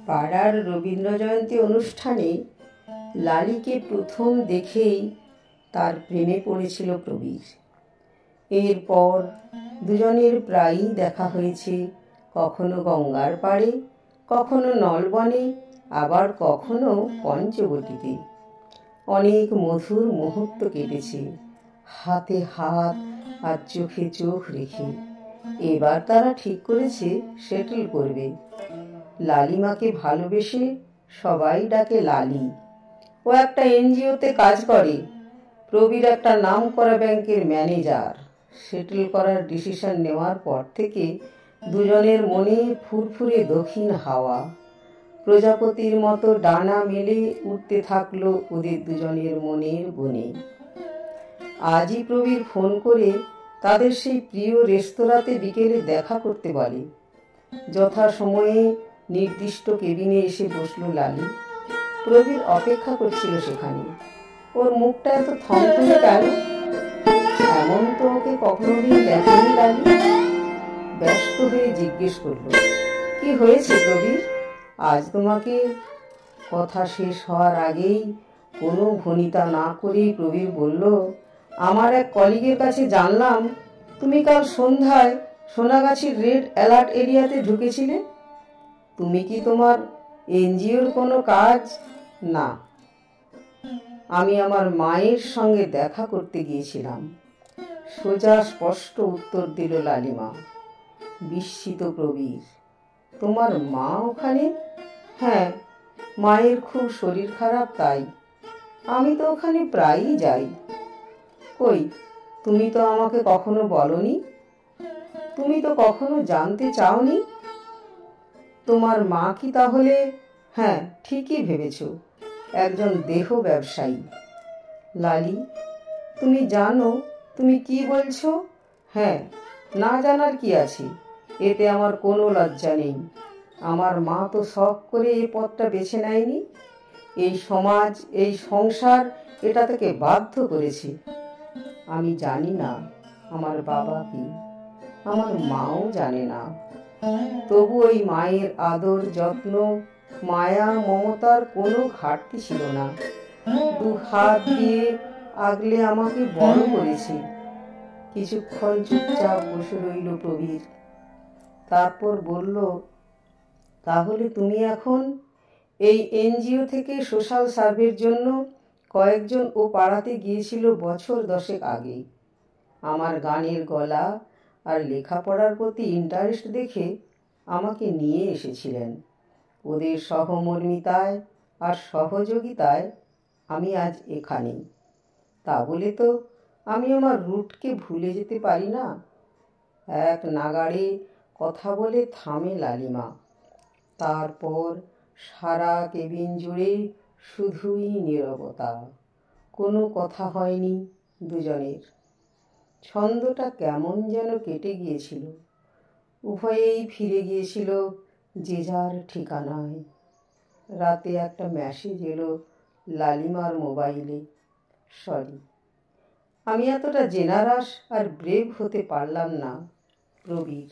পাড়ার রবীন্দ্র জয়ন্তী অনুষ্ঠানে লালিকে প্রথম দেখেই তার প্রেমে পড়েছিল প্রবীর। এরপর দুজনের প্রায়ই দেখা হয়েছে, কখনো গঙ্গার পাড়ে, কখনো নলবনে, আবার কখনো পঞ্চবটিতে। অনেক মধুর মুহূর্ত কেটেছে হাতে হাত আর চোখে চোখ রেখে। এবার তারা ঠিক করেছে সেটেল করবে। লালিমাকে ভালোবেসে সবাই ডাকে লালি। ও একটা এনজিওতে কাজ করে। প্রবীর একটা নামকরা ব্যাংকের ম্যানেজার। সেটেল করার ডিসিশন নেওয়ার পর থেকে দুজনের মনে ফুরফুরে দক্ষিণ হাওয়া। প্রজাপতির মতো ডানা মেলে উঠতে থাকলো ওদের দুজনের মনের বনে। আজই প্রবীর ফোন করে তাদের সেই প্রিয় রেস্তোরাঁতে বিকেলে দেখা করতে বলে। যথাসময়ে নির্দিষ্ট কেবিনে এসে বসল লালি। প্রবীর অপেক্ষা করছিল সেখানে। ওর মুখটা এত থমথমে কেন? এমন তো ওকে কখনোদিন দেখেনি লালি। ব্যস্ত হয়ে জিজ্ঞেস করলো, কি হয়েছে প্রবীর? আজ তোমাকে? কথা শেষ হওয়ার আগেই কোনো ভনিতা না করেই প্রবীর বলল, আমার এক কলিগের কাছে জানলাম তুমি কাল সন্ধ্যায় সোনাগাছির রেড অ্যালার্ট এরিয়াতে ঢুকেছিলে। তুমি কি তোমার এনজিওর কোনো কাজ? না, আমি আমার মায়ের সঙ্গে দেখা করতে গিয়েছিলাম। সোজা স্পষ্ট উত্তর দিল লালিমা। বিস্মিত প্রবীর, তোমার মা ওখানে? হ্যাঁ, মায়ের খুব শরীর খারাপ, তাই আমি তো ওখানে প্রায়ই যাই। কই, তুমি তো আমাকে কখনো বলনি। তুমি তো কখনো জানতে চাওনি। তোমার মা কি তাহলে? হ্যাঁ, ঠিকই ভেবেছ, একজন দেহ ব্যবসায়ী। লালি, তুমি জানো তুমি কি বলছো? হ্যাঁ, না জানার কি আছে? এতে আমার কোনো লজ্জা নেই। আমার মা তো শখ করে এই পথটা বেছে নেয়নি। এই সমাজ, এই সংসার এটা থেকে বাধ্য করেছে। আমি জানি না আমার বাবা কি, আমার মাও জানে না। তবু ওই মায়ের আদর, যত্ন, মায়া, মমতার কোনো ঘাটতি ছিল না। দু হাত দিয়ে আগলে আমাকে বড় করেছে। কিছুক্ষণ চুপচাপ বসে রইল প্রবীর। তারপর বলল, তাহলে তুমি এখন এই এনজিও থেকে সোশ্যাল সার্ভের জন্য কয়েকজন ও পাড়াতে গিয়েছিল বছর 10 আগে। আমার গানের গলা আর লেখাপড়ার প্রতি ইন্টারেস্ট দেখে আমাকে নিয়ে এসেছিলেন। ওদের সহমর্মিতায় আর সহযোগিতায় আমি আজ এখানে। তা বলে তো আমি আমার রুটকে ভুলে যেতে পারি না। এক নাগাড়ে কথা বলে থামে লালিমা। তারপর সারা কেবিন জুড়ে শুধুই নীরবতা। কোনো কথা হয়নি দুজনের। ছন্দটা কেমন যেন কেটে গিয়েছিল। উভয়েই ফিরে গিয়েছিল যে যার ঠিকানায়। রাতে একটা মেসেজ এলো লালিমার মোবাইলে, সরি, আমি এতটা জেনারাস আর ব্রেভ হতে পারলাম না প্রবীর।